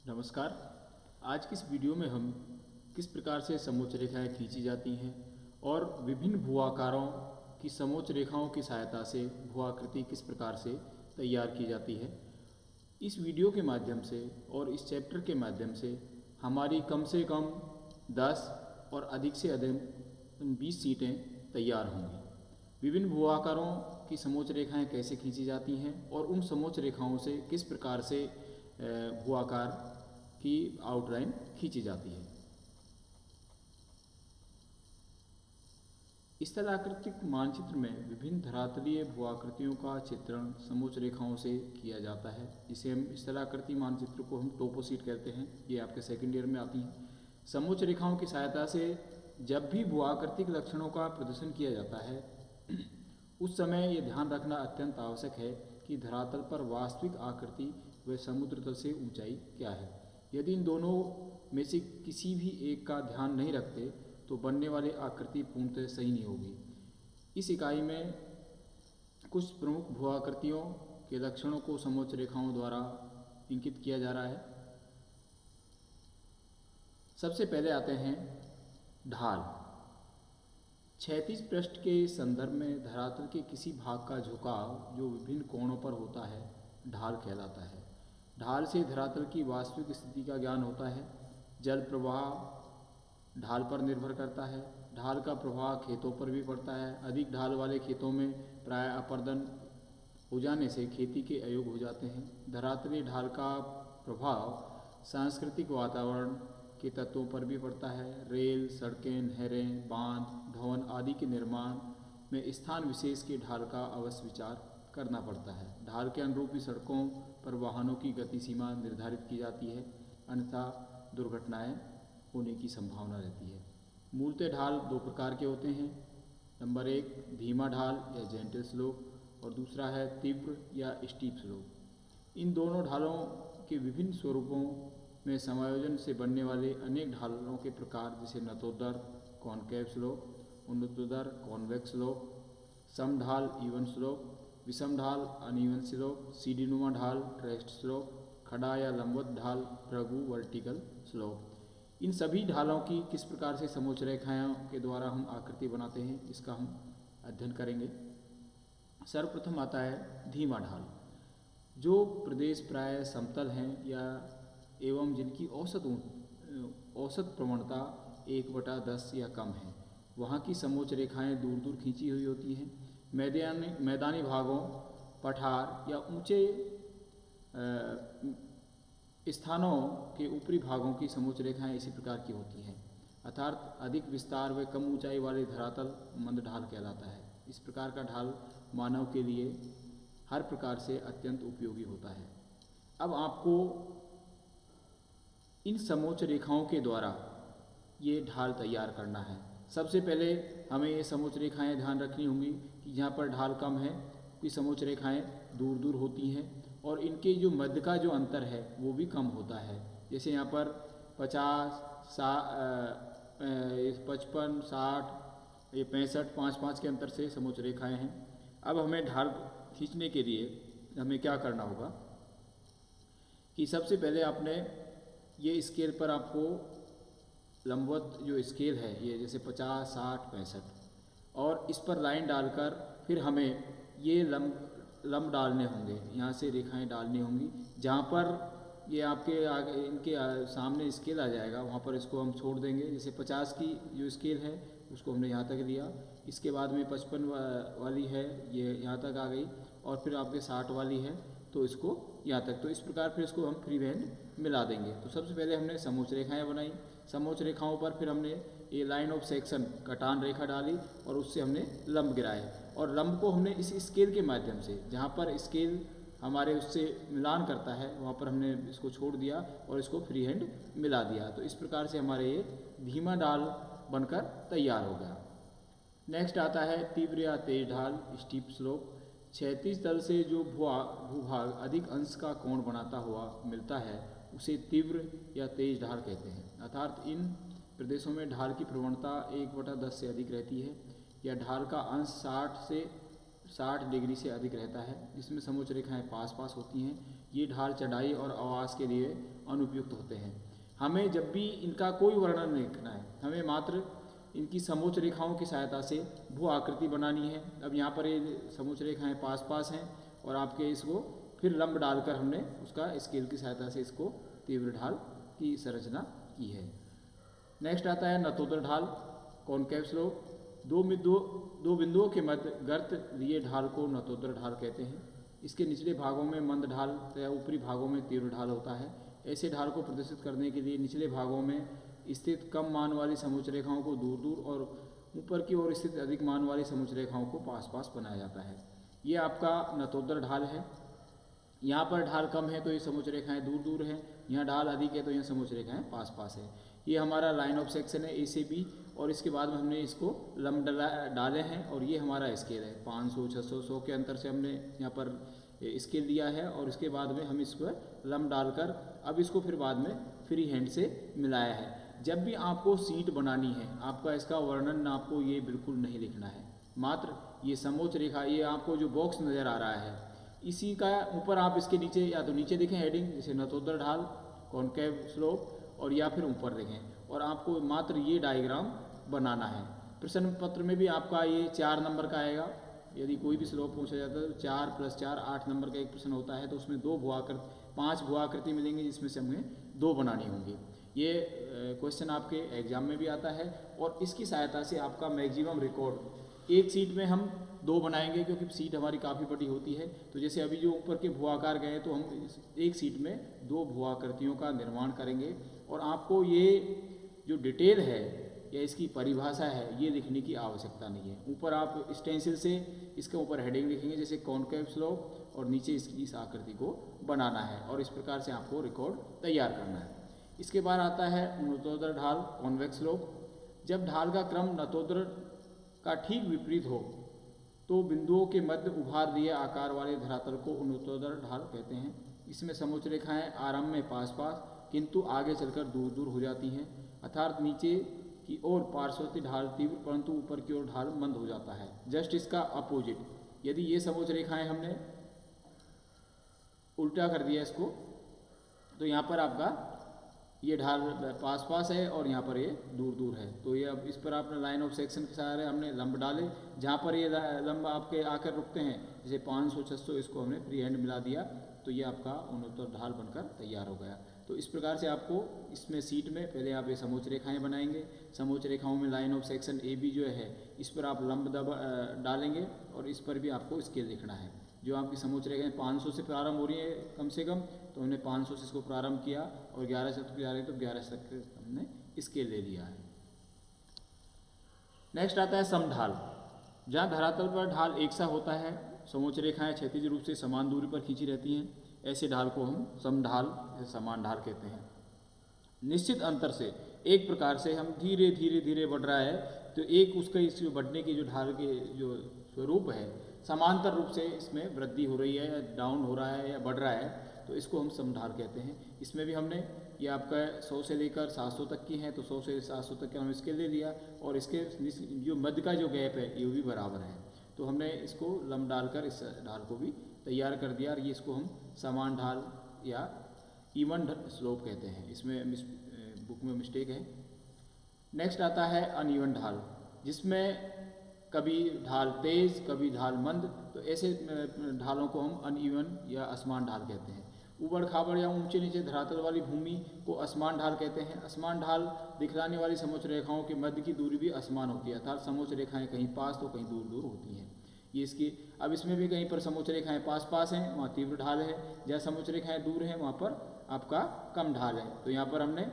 नमस्कार। आज की इस वीडियो में हम किस प्रकार से समोच्च रेखाएं खींची जाती हैं और विभिन्न भूआकारों की समोच्च रेखाओं की सहायता से भूआकृति किस प्रकार से तैयार की जाती है, इस वीडियो के माध्यम से और इस चैप्टर के माध्यम से हमारी कम से कम 10 और अधिक से अधिक 20 सीटें तैयार होंगी। विभिन्न भूआकारों की समोच्च रेखाएं कैसे खींची जाती हैं और उन समोच्च रेखाओं से किस प्रकार से भूआकार की आउटलाइन खींची जाती है। स्थलाकृतिक मानचित्र में विभिन्न धरातलीय भूआकृतियों का चित्रण समोच्च रेखाओं से किया जाता है। इसे हम स्थलाकृति मानचित्र को हम टोपोशीट कहते हैं। ये आपके सेकंड ईयर में आती हैं। समोच्च रेखाओं की सहायता से जब भी भूआकृतिक लक्षणों का प्रदर्शन किया जाता है उस समय ये ध्यान रखना अत्यंत आवश्यक है कि धरातल पर वास्तविक आकृति व समुद्र तल से ऊंचाई क्या है। यदि इन दोनों में से किसी भी एक का ध्यान नहीं रखते तो बनने वाली आकृति पूर्णतः सही नहीं होगी। इस इकाई में कुछ प्रमुख भूआकृतियों के लक्षणों को समोच्च रेखाओं द्वारा इंकित किया जा रहा है। सबसे पहले आते हैं ढाल। क्षैतिज पृष्ठ के संदर्भ में धरातल के किसी भाग का झुकाव जो विभिन्न कोणों पर होता है ढाल कहलाता है। ढाल से धरातल की वास्तविक स्थिति का ज्ञान होता है। जल प्रवाह ढाल पर निर्भर करता है। ढाल का प्रभाव खेतों पर भी पड़ता है। अधिक ढाल वाले खेतों में प्राय अपर्दन हो जाने से खेती के अयोग्य हो जाते हैं। धरातलीय ढाल का प्रभाव सांस्कृतिक वातावरण के तत्वों पर भी पड़ता है। रेल, सड़कें, नहरें, बांध, भवन आदि के निर्माण में स्थान विशेष के ढाल का अवश्य विचार करना पड़ता है। ढाल के अनुरूप ही सड़कों पर वाहनों की गति सीमा निर्धारित की जाती है, अन्यथा दुर्घटनाएं होने की संभावना रहती है। मूलतः ढाल दो प्रकार के होते हैं। नंबर 1 धीमा ढाल या जेंटल स्लोप और दूसरा है तीव्र या स्टीप स्लोप। इन दोनों ढालों के विभिन्न स्वरूपों में समायोजन से बनने वाले अनेक ढालों के प्रकार जैसे नतोदर कॉनकेव स्लोप, उन्नतोदर कॉन्वेक्स स्लोप, समढाल इवन स्लोप, विषम ढाल अनइवन स्लोप, सीढ़ीनुमा ढाल ट्रेस्ट स्लोप, खड़ा या लंबवत ढाल भृगु वर्टिकल स्लोप। इन सभी ढालों की किस प्रकार से समोच्च रेखाओं के द्वारा हम आकृति बनाते हैं इसका हम अध्ययन करेंगे। सर्वप्रथम आता है धीमा ढाल। जो प्रदेश प्राय समतल हैं या एवं जिनकी औसत प्रवणता 1/10 या कम है, वहाँ की समोच्च रेखाएं दूर दूर खींची हुई होती हैं। मैदानी भागों, पठार या ऊंचे स्थानों के ऊपरी भागों की समोच्च रेखाएं इसी प्रकार की होती हैं। अर्थात अधिक विस्तार व कम ऊंचाई वाले धरातल मंद ढाल कहलाता है। इस प्रकार का ढाल मानव के लिए हर प्रकार से अत्यंत उपयोगी होता है। अब आपको इन समोच्च रेखाओं के द्वारा ये ढाल तैयार करना है। सबसे पहले हमें ये समोच्च रेखाएं ध्यान रखनी होंगी कि जहाँ पर ढाल कम है की समोच्च रेखाएं दूर दूर होती हैं और इनके जो मध्य का जो अंतर है वो भी कम होता है। जैसे यहाँ पर 50, 55, 60, ये 65, 5-5 के अंतर से समोच्च रेखाएं हैं। अब हमें ढाल खींचने के लिए हमें क्या करना होगा कि सबसे पहले आपने ये स्केल पर आपको लंबवत जो स्केल है ये जैसे 50, 60, 65 और इस पर लाइन डालकर फिर हमें ये लंब डालने होंगे। यहाँ से रेखाएं डालनी होंगी। जहाँ पर ये आपके आगे इनके सामने स्केल आ जाएगा वहाँ पर इसको हम छोड़ देंगे। जैसे 50 की जो स्केल है उसको हमने यहाँ तक लिया, इसके बाद में 55 वाली है ये यहाँ तक आ गई और फिर आपके 60 वाली है तो इसको यहाँ तक। तो इस प्रकार फिर इसको हम फ्री हैंड मिला देंगे। तो सबसे पहले हमने समोच्च रेखाएं बनाई। समोच्च रेखाओं पर फिर हमने ये लाइन ऑफ सेक्शन कटान रेखा डाली और उससे हमने लंब गिराए और लंब को हमने इस स्केल के माध्यम से जहाँ पर स्केल हमारे उससे मिलान करता है वहाँ पर हमने इसको छोड़ दिया और इसको फ्री हैंड मिला दिया। तो इस प्रकार से हमारे ये धीमा ढाल बनकर तैयार हो गया। नेक्स्ट आता है तीव्र या तेज ढाल स्टीप स्लोप। क्षैतिज तल से जो भूभाग अधिक अंश का कोण बनाता हुआ मिलता है उसे तीव्र या तेज ढाल कहते हैं। अर्थात इन प्रदेशों में ढाल की प्रवणता 1/10 से अधिक रहती है या ढाल का अंश 60 डिग्री से अधिक रहता है, जिसमें समोच्च रेखाएं पास पास होती हैं। ये ढाल चढ़ाई और आवास के लिए अनुपयुक्त होते हैं। हमें जब भी इनका कोई वर्णन नहीं लिखना है, हमें मात्र इनकी समोच्च रेखाओं की सहायता से भू आकृति बनानी है। अब यहाँ पर ये समोच्च रेखाएं पास पास हैं और आपके इसको फिर लंब डालकर हमने उसका स्केल की सहायता से इसको तीव्र ढाल की संरचना की है। नेक्स्ट आता है नतोदर ढाल, कॉनकेव स्लोप। दो बिंदुओं के मध्य गर्त लिए ढाल को नतोदर ढाल कहते हैं। इसके निचले भागों में मंद ढाल तथा ऊपरी भागों में तीव्र ढाल होता है। ऐसे ढाल को प्रदर्शित करने के लिए निचले भागों में स्थित कम मान वाली समोच्च रेखाओं को दूर दूर और ऊपर की ओर स्थित अधिक मान वाली समोच्च रेखाओं को पास पास बनाया जाता है। ये आपका नतोदर ढाल है। यहाँ पर ढाल कम है तो ये समोच्च रेखाएं दूर दूर हैं, यहाँ ढाल अधिक है तो यहाँ समोच्च रेखाएं पास पास है। ये हमारा लाइन ऑफ सेक्शन है ए से बी, और इसके बाद में हमने इसको लंब डाले हैं और ये हमारा स्केल है। 500, 600, 100 के अंतर से हमने यहाँ पर स्केल दिया है और इसके बाद में हम इसको लंब डालकर अब इसको फिर बाद में फ्री हैंड से मिलाया है। जब भी आपको सीट बनानी है, आपका इसका वर्णन आपको ये बिल्कुल नहीं लिखना है, मात्र ये समोच्च रेखा, ये आपको जो बॉक्स नज़र आ रहा है इसी का ऊपर आप इसके नीचे या तो नीचे देखें हेडिंग, जैसे नतोदर ढाल, कॉनकेव स्लोप, और या फिर ऊपर देखें और आपको मात्र ये डायग्राम बनाना है। प्रश्न पत्र में भी आपका ये 4 नंबर का आएगा। यदि कोई भी स्लोप पूछा जाता है तो 4 + 4 8 नंबर का एक प्रश्न होता है, तो उसमें 5 भुआकृति मिलेंगी जिसमें से हमें 2 बनानी होंगी। ये क्वेश्चन आपके एग्जाम में भी आता है और इसकी सहायता से आपका मैक्सिमम रिकॉर्ड एक सीट में हम 2 बनाएंगे, क्योंकि सीट हमारी काफ़ी बड़ी होती है। तो जैसे अभी जो ऊपर के भुआकार गए तो हम एक सीट में 2 भुआकृतियों का निर्माण करेंगे और आपको ये जो डिटेल है या इसकी परिभाषा है ये लिखने की आवश्यकता नहीं है। ऊपर आप स्टेंसिल से इसके ऊपर हेडिंग लिखेंगे जैसे कॉनकेव स्लोप, और नीचे इस आकृति को बनाना है और इस प्रकार से आपको रिकॉर्ड तैयार करना है। इसके बाद आता है नतोदर ढाल, कॉन्वेक्स स्लोप। जब ढाल का क्रम नतोदर का ठीक विपरीत हो तो बिंदुओं के मध्य उभार दिए आकार वाले धरातल को नतोदर ढाल कहते हैं। इसमें समोच्च रेखाएं आरंभ में पास पास किंतु आगे चलकर दूर दूर हो जाती हैं, अर्थात नीचे की ओर पार्श्ववर्ती ढाल तीव्र परंतु ऊपर की ओर ढाल मंद हो जाता है। जस्ट इसका अपोजिट, यदि ये समोच्च रेखाएं हमने उल्टा कर दिया इसको, तो यहाँ पर आपका ये ढाल पास पास है और यहाँ पर ये दूर दूर है। तो ये अब इस पर आपने लाइन ऑफ सेक्शन के सहारे हमने लंब डाले, जहाँ पर ये लंब आपके आकर रुकते हैं जैसे 500, 600, इसको हमने फ्री हैंड मिला दिया तो ये आपका उन्नतर ढाल बनकर तैयार हो गया। तो इस प्रकार से आपको इसमें सीट में पहले आप ये समोच्च रेखाएं बनाएंगे, समोच्च रेखाओं में line of section A B जो है इस पर आप लंब डालेंगे और इस पर भी आपको स्केल लिखना है। जो आपकी समोच्च रेखाएं 500 से प्रारंभ हो रही है कम से कम, तो हमने 500 से इसको प्रारंभ किया और 11 से जा रही है तो 11 तक हमने स्केल ले लिया है। नेक्स्ट आता है समढाल, जहाँ धरातल पर ढाल एक सा होता है, समोच्च रेखाएं क्षैतिज रूप से समान दूरी पर खींची रहती हैं, ऐसे ढाल को हम समढाल या समान ढाल कहते हैं। निश्चित अंतर से एक प्रकार से हम धीरे धीरे धीरे बढ़ रहा है तो एक उसका इस बढ़ने की जो ढाल के जो स्वरूप है समांतर रूप से इसमें वृद्धि हो रही है या डाउन हो रहा है या बढ़ रहा है, तो इसको हम समढाल कहते हैं। इसमें भी हमने ये आपका 100 से लेकर 700 तक की है, तो 100 से 700 तक का हम इसके ले लिया और इसके जो मध्य का जो गैप है ये भी बराबर है, तो हमने इसको लंब डालकर इस ढाल को भी तैयार कर दिया और ये इसको हम समान ढाल या इवन स्लोप कहते हैं। इसमें बुक में मिस्टेक है। नेक्स्ट आता है अनइवन ढाल, जिसमें कभी ढाल तेज कभी ढाल मंद, तो ऐसे ढालों को हम अनइवन या असमान ढाल कहते हैं। ऊबड़ खाबड़ या ऊंचे नीचे धरातल वाली भूमि को असमान ढाल कहते हैं। असमान ढाल दिखलाने वाली समोच्च रेखाओं के मध्य की दूरी भी असमान होती है, अर्थात समोच्च रेखाएं कहीं पास तो कहीं दूर दूर होती हैं। ये इसकी अब इसमें भी कहीं पर समोच्च रेखाएं पास पास हैं, वहाँ तीव्र ढाल है, जहाँ समोच्च रेखाएं दूर हैं वहाँ पर आपका कम ढाल है। तो यहाँ पर हमने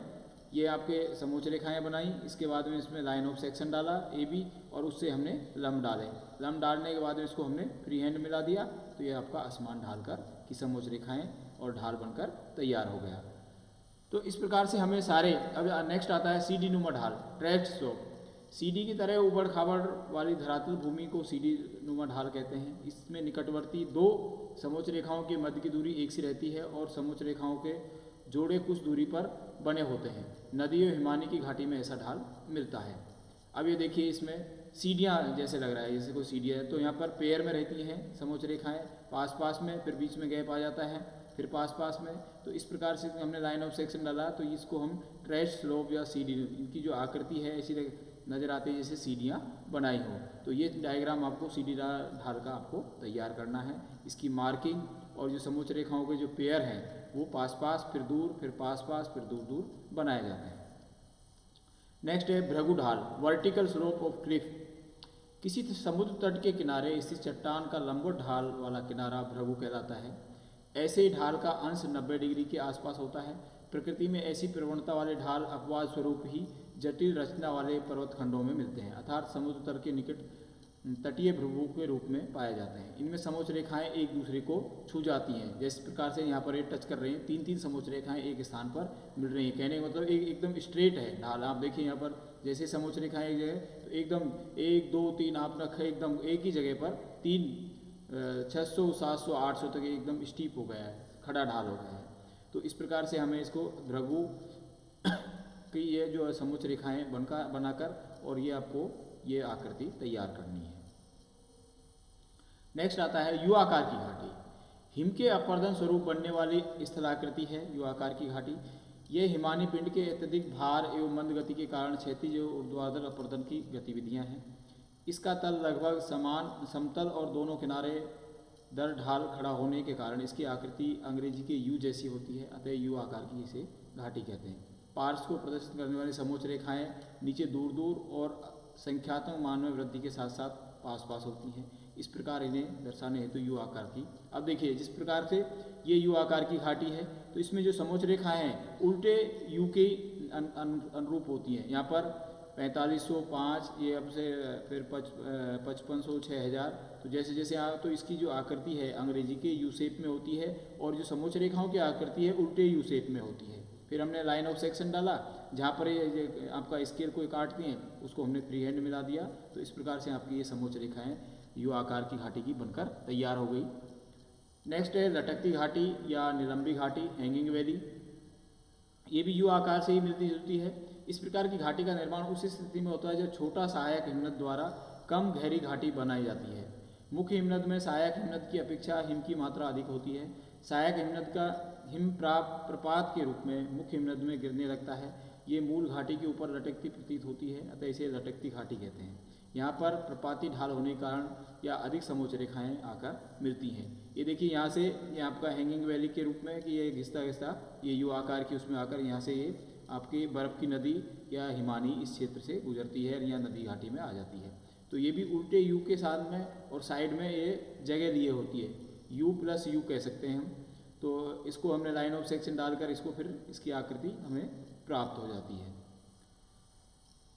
ये आपके समोच्च रेखाएं बनाई, इसके बाद में इसमें लाइन ऑफ सेक्शन डाला ए बी और उससे हमने लंब डाले। लंब डालने के बाद में इसको हमने फ्री हैंड मिला दिया, तो ये आपका असमान ढाल कर की समोच्च रेखाएं और ढाल बनकर तैयार हो गया। तो इस प्रकार से हमें सारे, अब नेक्स्ट आता है सीडी नुमा ढाल, ट्रैक्ट स्लोप। सीडी की तरह ऊबड़ खाबड़ वाली धरातल भूमि को सीडी नुमा ढाल कहते हैं। इसमें निकटवर्ती 2 समोच्च रेखाओं के मध्य की दूरी एक सी रहती है और समोच्च रेखाओं के जोड़े कुछ दूरी पर बने होते हैं। नदी और हिमानी की घाटी में ऐसा ढाल मिलता है। अब ये देखिए इसमें सीढ़ियाँ जैसे लग रहा है, जैसे कोई सीढ़ियाँ है, तो यहाँ पर पेयर में रहती हैं समोच्च रेखाएं पास पास में, फिर बीच में गैप आ जाता है, फिर पास में। तो इस प्रकार से हमने लाइन ऑफ सेक्शन डाला, तो इसको हम ट्रेस स्लोप या सीढ़ी, इनकी जो आकृति है ऐसी नज़र आती है जैसे सीढ़ियाँ बनाई हो। तो ये डायग्राम आपको सीढ़ीदार ढाल का आपको तैयार करना है। इसकी मार्किंग और जो समोच्च रेखाओं के जो पेयर हैं वो पास फिर दूर, फिर पास फिर दूर बनाए जाते हैं। नेक्स्ट है भृगु ढाल, वर्टिकल स्लोप ऑफ क्लिफ। किसी समुद्र तट के किनारे स्थित चट्टान का लंबवत ढाल वाला किनारा भृगु कहलाता है। ऐसे ही ढाल का अंश 90 डिग्री के आसपास होता है। प्रकृति में ऐसी प्रवणता वाले ढाल अपवाद स्वरूप ही जटिल रचना वाले पर्वत खंडों में मिलते हैं, अर्थात समुद्र तट के निकट तटीय भृगु के रूप में पाए जाते हैं। इनमें समोच्च रेखाएं एक दूसरे को छू जाती हैं, जिस प्रकार से यहाँ पर ये टच कर रहे हैं, तीन समोच्च रेखाएं एक स्थान पर मिल रही हैं। कहने का मतलब एकदम स्ट्रेट है ढाल। आप देखिए यहाँ पर जैसे समोच्च रेखाएं एक जगह, तो एकदम 1 2 3 आप रखे एकदम एक ही जगह पर 3 600 700 800 तक एकदम स्टीप हो गया है, खड़ा ढाल हो गया है। तो इस प्रकार से हमें इसको भृगु की ये जो समोच्च रेखाएं बनाकर और ये आपको ये आकृति तैयार करनी है। नेक्स्ट आता है यू आकार की घाटी। हिम के अपर्दन स्वरूप बनने वाली स्थलाकृति है यू आकार की घाटी। ये हिमानी पिंड के अत्यधिक भार एवं मंद गति के कारण क्षैतिज एवं ऊर्ध्वाधर अपर्दन की गतिविधियां हैं। इसका तल लगभग समान समतल और दोनों किनारे दर ढाल खड़ा होने के कारण इसकी आकृति अंग्रेजी के यू जैसी होती है, अतः यू आकार की इसे घाटी कहते हैं। पार्श्व को प्रदर्शित करने वाली समोच्च रेखाएं नीचे दूर और संख्यात्मक मान में वृद्धि के साथ साथ पास होती हैं। इस प्रकार इन्हें दर्शाने हेतु यू आकार की। अब देखिए जिस प्रकार से ये यू आकार की घाटी है, तो इसमें जो समोच्च रेखाएं हैं उल्टे यू के अनुरूप होती हैं। यहाँ पर 4505 ये अब से फिर 5500 6000। तो जैसे जैसे तो इसकी जो आकृति है अंग्रेजी के यू शेप में होती है और जो समोच्च रेखाओं की आकृति है उल्टे यू शेप में होती है। फिर हमने लाइन ऑफ सेक्शन डाला, जहाँ पर ये आपका स्केल को काटती हैं उसको हमने फ्री हैंड मिला दिया। तो इस प्रकार से आपकी ये समोच्च रेखाएं यू आकार की घाटी की बनकर तैयार हो गई। नेक्स्ट है लटकती घाटी या निलंबी घाटी, हैंगिंग वैली। ये भी यू आकार से ही मिलती जुलती है। इस प्रकार की घाटी का निर्माण उस स्थिति में होता है जब छोटा सहायक हिमनद द्वारा कम गहरी घाटी बनाई जाती है। मुख्य हिमनद में सहायक हिमनद की अपेक्षा हिम की मात्रा अधिक होती है। सहायक हिमनद का हिम प्रपात के रूप में मुख्य हिमनद में गिरने लगता है। ये मूल घाटी के ऊपर लटकती प्रतीत होती है, अतः इसे लटकती घाटी कहते हैं। यहाँ पर प्रपाती ढाल होने के कारण या अधिक समोच्च रेखाएं आकर मिलती हैं। ये देखिए यहाँ से ये आपका हैंगिंग वैली के रूप में कि ये घिसता ये यू आकार की उसमें आकर यहाँ से ये आपकी बर्फ़ की नदी या हिमानी इस क्षेत्र से गुजरती है या नदी घाटी में आ जाती है। तो ये भी उल्टे यू के साथ में और साइड में ये जगह लिए होती है, यू प्लस यू कह सकते हैं हम। तो इसको हमने लाइन ऑफ सेक्शन डालकर इसको फिर इसकी आकृति हमें प्राप्त हो जाती है।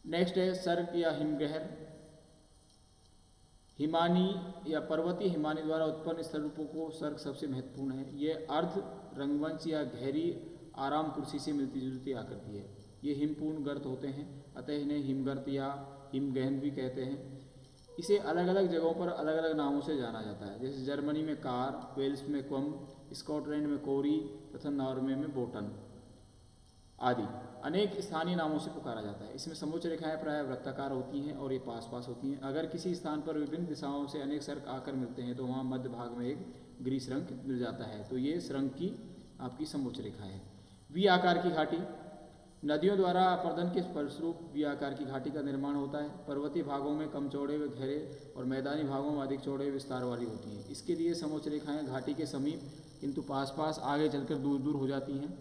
नेक्स्ट है सर्ग या हिमगहर। हिमानी या पर्वतीय हिमानी द्वारा उत्पन्न स्थल रूपों को सर्ग सबसे महत्वपूर्ण है। ये अर्ध रंगवंश या गहरी आराम कुर्सी से मिलती जुलती आकृति है। ये हिमपूर्ण गर्त होते हैं, अतः इन्हें हिमगर्त या हिमगहन भी कहते हैं। इसे अलग अलग जगहों पर अलग अलग नामों से जाना जाता है, जैसे जर्मनी में कार, वेल्स में क्वम, स्कॉटलैंड में कोरी तथा नॉर्वे में बोटन आदि अनेक स्थानीय नामों से पुकारा जाता है। इसमें समोच्च रेखाएं प्रायः वृत्ताकार होती हैं और ये पास होती हैं। अगर किसी स्थान पर विभिन्न दिशाओं से अनेक सर्क आकर मिलते हैं तो वहाँ मध्य भाग में एक ग्रीसरंक मिल जाता है। तो ये सरंग की आपकी समोच्च रेखा है। वी आकार की घाटी। नदियों द्वारा अपर्दन के फलस्वरूप वी आकार की घाटी का निर्माण होता है। पर्वतीय भागों में कम चौड़े व घेरे और मैदानी भागों में अधिक चौड़े विस्तार वाली होती हैं। इसके लिए समोच्च रेखाएं घाटी के समीप किंतु पास आगे चलकर दूर हो जाती हैं।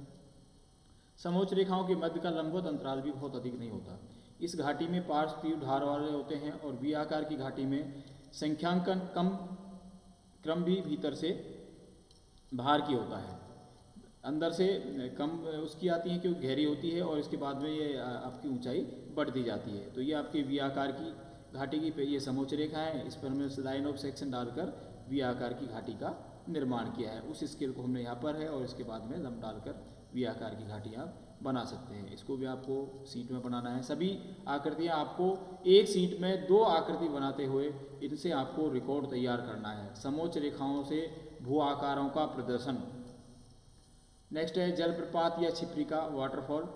समोच्च रेखाओं के मध्य का लंबवत अंतराल भी बहुत अधिक नहीं होता। इस घाटी में पार्श्व तीव्र धार वाले होते हैं और वी आकार की घाटी में संख्यांकन कम क्रम भी भीतर से बाहर की होता है, अंदर से कम उसकी आती है क्योंकि गहरी होती है और इसके बाद में ये आपकी ऊंचाई बढ़ती जाती है। तो ये आपकी वी आकार की घाटी की ये समोच्च रेखा है। इस पर हमने लाइन ऑफ सेक्शन डालकर वी आकार की घाटी का निर्माण किया है। उस स्केल को हमने यहाँ पर है और इसके बाद में लंब डालकर वी आकार की घाटी आप बना सकते हैं। इसको भी आपको सीट में बनाना है। सभी आकृतियाँ आपको एक सीट में 2 आकृति बनाते हुए इनसे आपको रिकॉर्ड तैयार करना है। समोच्च रेखाओं से भू आकारों का प्रदर्शन। नेक्स्ट है जलप्रपात या छिपरिका, वाटरफॉल।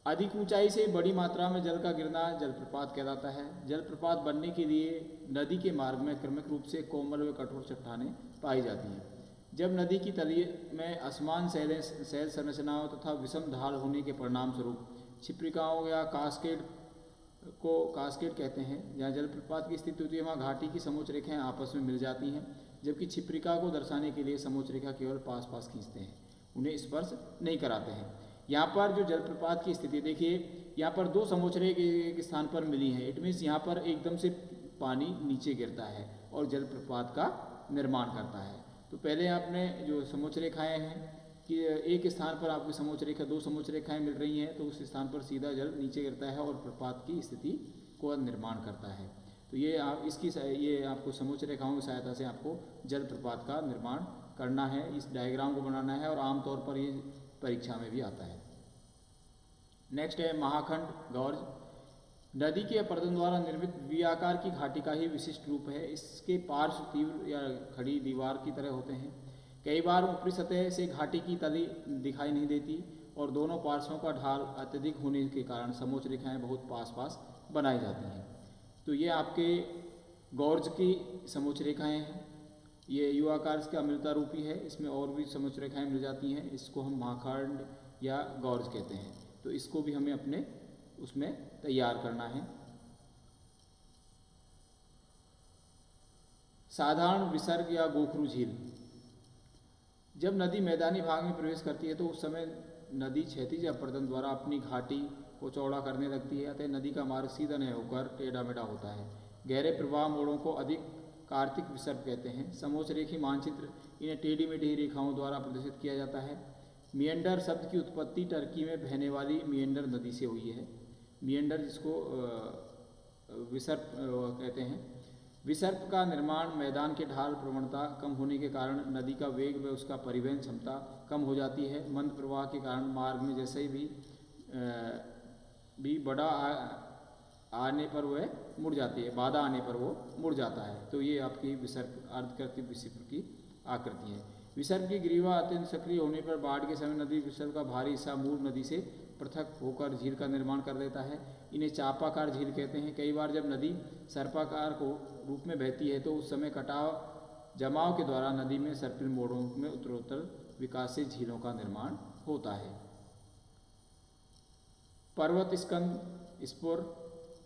अधिक ऊंचाई से बड़ी मात्रा में जल का गिरना जलप्रपात कहलाता है। जलप्रपात बनने के लिए नदी के मार्ग में क्रमिक रूप से कोमल व कठोर चट्टानें पाई जाती हैं। जब नदी की तली में असमान शैल संरचनाओं तथा विषम ढाल होने के परिणाम स्वरूप छिप्रिकाओं या कास्केड कहते हैं, जहाँ जलप्रपात की स्थिति होती है वहाँ घाटी की समोच्च रेखाएं आपस में मिल जाती हैं, जबकि छिप्रिका को दर्शाने के लिए समोच्च रेखा केवल पास पास खींचते हैं, उन्हें स्पर्श नहीं कराते हैं। यहाँ पर जो जलप्रपात की स्थिति देखिए, यहाँ पर दो समोच्च रेखा एक स्थान पर मिली हैं, इट मीन्स यहाँ पर एकदम से पानी नीचे गिरता है और जलप्रपात का निर्माण करता है। तो पहले आपने जो समोच्च रेखाएं हैं कि एक स्थान पर आपकी समोच्च रेखा, दो समोच्च रेखाएं मिल रही हैं, तो उस स्थान पर सीधा जल नीचे गिरता है और प्रपात की स्थिति को निर्माण करता है। तो ये आपको समोच्च रेखाओं की सहायता से आपको जल प्रपात का निर्माण करना है, इस डायग्राम को बनाना है और आमतौर पर ये परीक्षा में भी आता है। नेक्स्ट है महाखंड गौर्ज। नदी के अपर्दन द्वारा निर्मित वी आकार की घाटी का ही विशिष्ट रूप है। इसके पार्श्व तीव्र या खड़ी दीवार की तरह होते हैं। कई बार ऊपरी सतह से घाटी की तली दिखाई नहीं देती और दोनों पार्श्वों का ढाल अत्यधिक होने के कारण समोच्च रेखाएं बहुत पास पास बनाई जाती हैं। तो ये आपके गौर्ज की समोच्च रेखाएं हैं। ये यू आकार का अम्लता रूपी है, इसमें और भी समोच्च रेखाएं मिल जाती हैं, इसको हम महाखंड या गौर्ज कहते हैं। तो इसको भी हमें अपने उसमें तैयार करना है। साधारण विसर्ग या गोखरू झील। जब नदी मैदानी भाग में प्रवेश करती है तो उस समय नदी क्षैतिज अपर्दन द्वारा अपनी घाटी को चौड़ा करने लगती है, अतः नदी का मार्ग सीधा नहीं होकर टेढ़ा मेढ़ा होता है। गहरे प्रवाह मोड़ों को अधिक कार्तिक विसर्ग कहते हैं। समोच्च रेखी मानचित्र इन्हें टेढ़ी मेढ़ी रेखाओं द्वारा प्रदर्शित किया जाता है। मियंडर शब्द की उत्पत्ति टर्की में बहने वाली मियंडर नदी से हुई है। मियंडर जिसको विसर्प कहते हैं। विसर्प का निर्माण मैदान के ढाल प्रवणता कम होने के कारण नदी का वेग व उसका परिवहन क्षमता कम हो जाती है। मंद प्रवाह के कारण मार्ग में जैसे भी बड़ा आने पर वह मुड़ जाती है, बाधा आने पर वो मुड़ जाता है। तो ये आपकी विसर्प अर्धकृत्य विसर्प की आकृति है। विसर्प की ग्रीवा अत्यंत सक्रिय होने पर बाढ़ के समय नदी विसर्प का भारी हिस्सा मूल नदी से पृथक होकर झील का निर्माण कर देता है। इन्हें चापाकार झील कहते हैं। कई बार जब नदी सर्पाकार को रूप में बहती है तो उस समय कटाव जमाव के द्वारा नदी में सर्पिल मोड़ों में उत्तरोत्तर विकास से झीलों का निर्माण होता है। पर्वत स्कंद स्पुर।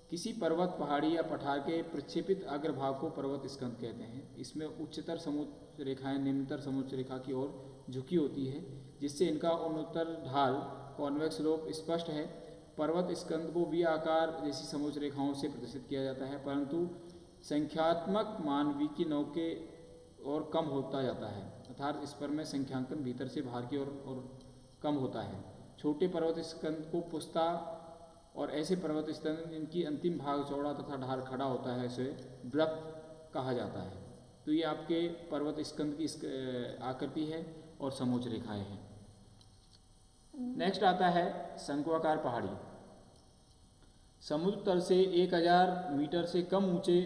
किसी पर्वत, पहाड़ी या पठार के प्रक्षेपित अग्रभाग को पर्वत स्कंद कहते हैं। इसमें उच्चतर समोच्च रेखाएं निम्नतर समोच्च रेखा की ओर झुकी होती है, जिससे इनका उन्नतर ढाल कॉन्वेक्स स्लोप स्पष्ट है। पर्वत स्कंद को वी आकार जैसी समोच्च रेखाओं से प्रदर्शित किया जाता है, परंतु संख्यात्मक मान वी की नोक के और कम होता जाता है, अर्थात इस पर में संख्यांकन भीतर से बाहर की ओर और कम होता है। छोटे पर्वत स्कंद को पुस्ता और ऐसे पर्वत स्कंद जिनकी अंतिम भाग चौड़ा तथा ढाल खड़ा होता है इसे ब्लफ कहा जाता है। तो ये आपके पर्वत स्कंद की आकृति है और समोच्च रेखाएं हैं। नेक्स्ट आता है शंक्वाकार पहाड़ी। समुद्र तल से 1000 मीटर से कम ऊंचे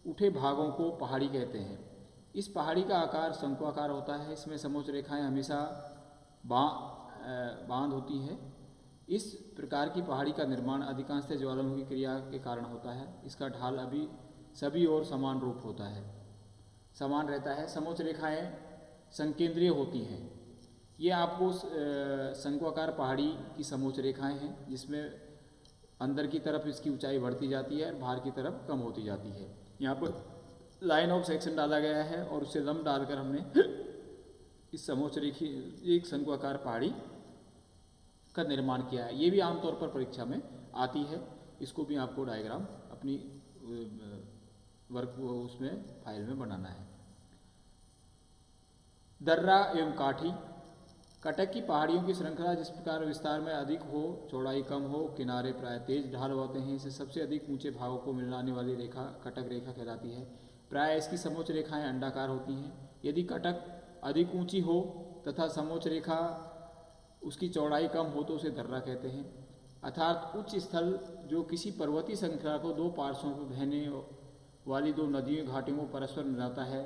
उठे भागों को पहाड़ी कहते हैं। इस पहाड़ी का आकार शंक्वाकार होता है। इसमें समोच्च रेखाएं हमेशा बांध होती है। इस प्रकार की पहाड़ी का निर्माण अधिकांशतः ज्वालामुखी क्रिया के कारण होता है। इसका ढाल अभी सभी ओर समान रूप होता है, समान रहता है। समोच्च रेखाएं संकेंद्रीय होती हैं। ये आपको शंक्वाकार पहाड़ी की समोच्च रेखाएं हैं, जिसमें अंदर की तरफ इसकी ऊंचाई बढ़ती जाती है और बाहर की तरफ कम होती जाती है। यहाँ पर लाइन ऑफ सेक्शन डाला गया है और उसे लंब डालकर हमने इस समोच्च रेखी एक शंक्वाकार पहाड़ी का निर्माण किया है। ये भी आमतौर पर परीक्षा में आती है। इसको भी आपको डायग्राम अपनी वर्क उसमें फाइल में बनाना है। दर्रा एवं काठी। कटक की पहाड़ियों की श्रृंखला जिस प्रकार विस्तार में अधिक हो, चौड़ाई कम हो, किनारे प्राय तेज ढाल होते हैं, इसे सबसे अधिक ऊंचे भागों को मिलाने वाली रेखा कटक रेखा कहलाती है। प्राय इसकी समोच्च रेखाएं अंडाकार होती हैं। यदि कटक अधिक ऊंची हो तथा समोच्च रेखा उसकी चौड़ाई कम हो तो उसे दर्रा कहते हैं। अर्थात उच्च स्थल जो किसी पर्वतीय श्रृंखला को दो पार्श्वों पर बहने वाली दो नदियों घाटियों को परस्पर मिलाता है,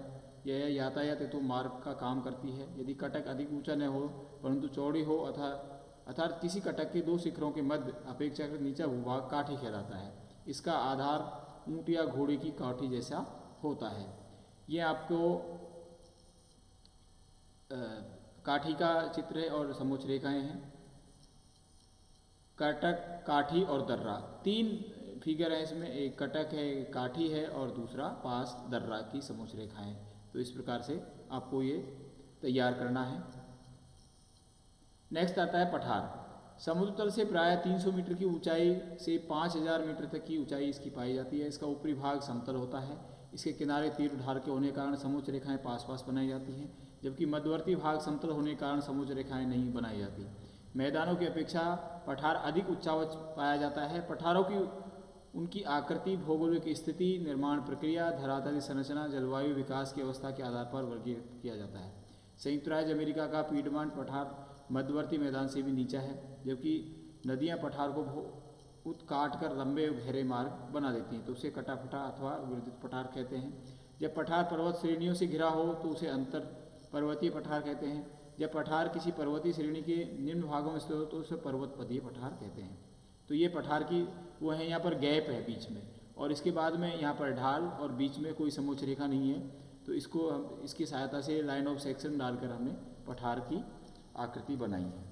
यह यातायात हेतु मार्ग का काम करती है। यदि कटक अधिक ऊंचा न हो परंतु चौड़ी हो अर्थात किसी कटक के दो शिखरों के मध्य अपेक्षाकृत नीचा भूभाग काठी कहलाता है। इसका आधार ऊंट या घोड़े की काठी जैसा होता है। ये आपको काठी का चित्र है और समोच्च रेखाएं हैं। कटक, काठी और दर्रा, 3 फिगर है इसमें, एक कटक है, काठी है और दूसरा पास दर्रा की समोच्च रेखाएं। तो इस प्रकार से आपको ये तैयार करना है। नेक्स्ट आता है पठार। समुद्र तल से प्राय 300 मीटर की ऊंचाई से 5000 मीटर तक की ऊंचाई इसकी पाई जाती है। इसका ऊपरी भाग समतल होता है। इसके किनारे तीव्र ढाल के होने के कारण समोच्च रेखाएं पास पास बनाई जाती हैं, जबकि मध्यवर्ती भाग समतल होने के कारण समोच्च रेखाएं नहीं बनाई जाती। मैदानों की अपेक्षा पठार अधिक उच्चावच पाया जाता है। पठारों की उनकी आकृति, भौगोलिक स्थिति, निर्माण प्रक्रिया, धरातल की संरचना, जलवायु, विकास की अवस्था के आधार पर वर्गीकृत किया जाता है। संयुक्त राज्य अमेरिका का पीडमॉन्ट पठार मध्यवर्ती मैदान से भी नीचा है, जबकि नदियां पठार को काट कर लंबे गहरे मार्ग बना देती हैं, तो उसे कटाफटा अथवा विवर्धित पठार कहते हैं। जब पठार पर्वत श्रेणियों से घिरा हो तो उसे अंतर पर्वतीय पठार कहते हैं। जब पठार किसी पर्वतीय श्रेणी के निम्न भागों में स्थित हो तो उसे पर्वतपदीय पठार कहते हैं। तो ये पठार की वो है, यहाँ पर गैप है बीच में, और इसके बाद में यहाँ पर ढाल और बीच में कोई समोच्च रेखा नहीं है। तो इसको हम इसकी सहायता से लाइन ऑफ सेक्शन डालकर हमने पठार की आकृति बनाई है।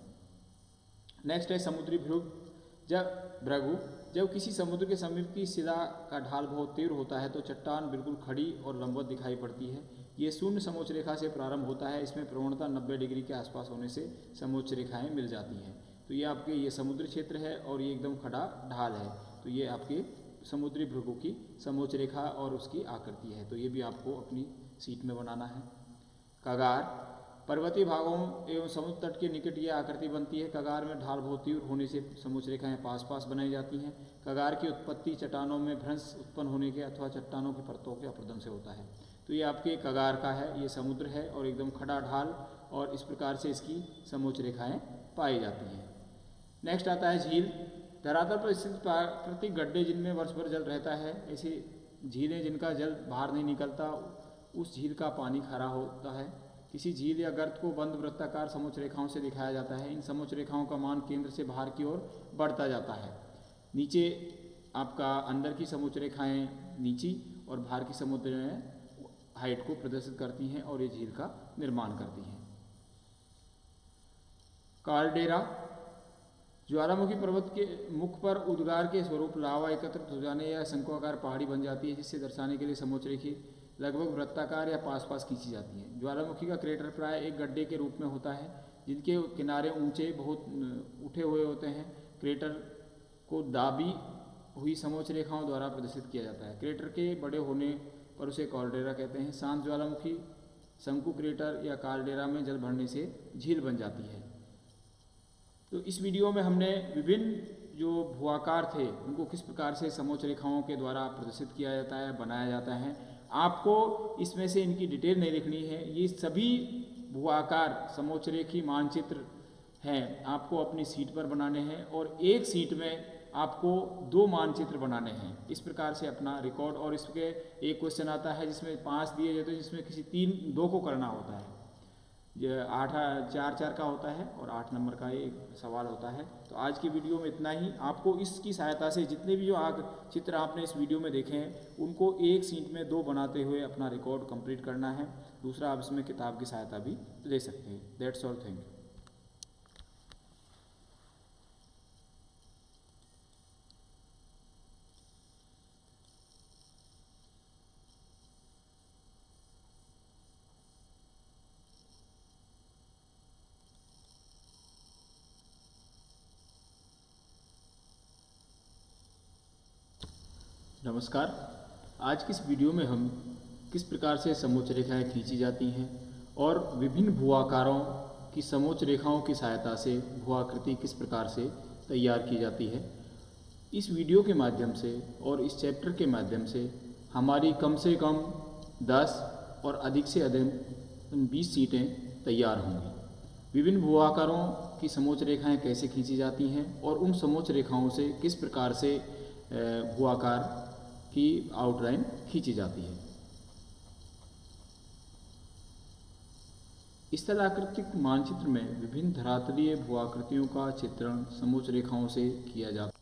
नेक्स्ट है समुद्री भृगु। जब किसी समुद्र के समीप की शिला का ढाल बहुत तीव्र होता है तो चट्टान बिल्कुल खड़ी और लंबवत दिखाई पड़ती है। ये शून्य समोच्च रेखा से प्रारंभ होता है। इसमें प्रवणता 90 डिग्री के आसपास होने से समोच्च रेखाएं मिल जाती हैं। तो ये आपके ये समुद्री क्षेत्र है और ये एकदम खड़ा ढाल है। तो ये आपके समुद्री भृगु की समोच्च रेखा और उसकी आकृति है। तो ये भी आपको अपनी सीट में बनाना है। कगार। पर्वतीय भागों एवं समुद्र तट के निकट ये आकृति बनती है। कगार में ढाल बहुत तीव्र होने से समोच्च रेखाएं पास पास बनाई जाती हैं। कगार की उत्पत्ति चट्टानों में भ्रंश उत्पन्न होने के अथवा चट्टानों की परतों के अपरदन से होता है। तो ये आपके कगार का है, ये समुद्र है और एकदम खड़ा ढाल, और इस प्रकार से इसकी समोच्च रेखाएं पाई जाती हैं। नेक्स्ट आता है झील। धरातल पर स्थित प्राकृतिक गड्ढे जिनमें वर्ष भर जल रहता है, ऐसी झीलें जिनका जल बाहर नहीं निकलता, उस झील का पानी खारा होता है। किसी झील या गर्त को बंद वृत्ताकार समोच्च रेखाओं से दिखाया जाता है। इन समोच्च रेखाओं का मान केंद्र से बाहर की ओर बढ़ता जाता है। नीचे आपका अंदर की समोच्च रेखाएं नीची और बाहर की समुद्र हाइट को प्रदर्शित करती हैं और ये झील का निर्माण करती हैं। काल्डेरा। ज्वालामुखी पर्वत के मुख पर उद्गार के स्वरूप लावा एकत्रित हो जाने या शंकुआकार पहाड़ी बन जाती है, जिससे दर्शाने के लिए समोच्च रेखी लगभग वृत्ताकार या पास पास खींची जाती हैं। ज्वालामुखी का क्रेटर प्राय एक गड्ढे के रूप में होता है, जिनके किनारे ऊंचे बहुत उठे हुए होते हैं। क्रेटर को दाबी हुई समोच्च रेखाओं द्वारा प्रदर्शित किया जाता है। क्रेटर के बड़े होने पर उसे काल्डेरा कहते हैं। शांत ज्वालामुखी, शंकु क्रेटर या काल्डेरा में जल भरने से झील बन जाती है। तो इस वीडियो में हमने विभिन्न जो भूआकार थे उनको किस प्रकार से समोच्च रेखाओं के द्वारा प्रदर्शित किया जाता है, बनाया जाता है। आपको इसमें से इनकी डिटेल नहीं लिखनी है, ये सभी भूआकार समोच्च रेखी मानचित्र हैं, आपको अपनी सीट पर बनाने हैं और एक सीट में आपको 2 मानचित्र बनाने हैं। इस प्रकार से अपना रिकॉर्ड, और इसके एक क्वेश्चन आता है जिसमें 5 दिए जाते हैं, जिसमें किसी 2 को करना होता है। 4 का होता है और 8 नंबर का एक सवाल होता है। तो आज की वीडियो में इतना ही। आपको इसकी सहायता से जितने भी जो चित्र आपने इस वीडियो में देखे हैं उनको एक सीट में 2 बनाते हुए अपना रिकॉर्ड कंप्लीट करना है। दूसरा, आप इसमें किताब की सहायता भी ले सकते हैं। That's all, thank you. नमस्कार। आज की इस वीडियो में हम किस प्रकार से समोच्च रेखाएं खींची जाती हैं और विभिन्न भूआकारों की समोच्च रेखाओं की सहायता से भूआकृति किस प्रकार से तैयार की जाती है, इस वीडियो के माध्यम से और इस चैप्टर के माध्यम से हमारी कम से कम 10 और अधिक से अधिक 20 सीटें तैयार होंगी। विभिन्न भूआकारों की समोच्च रेखाएं कैसे खींची जाती हैं और उन समोच्च रेखाओं से किस प्रकार से भूआकार की आउटलाइन खींची जाती है। स्थलाकृतिक मानचित्र में विभिन्न धरातलीय भूआकृतियों का चित्रण समोच्च रेखाओं से किया जाता है।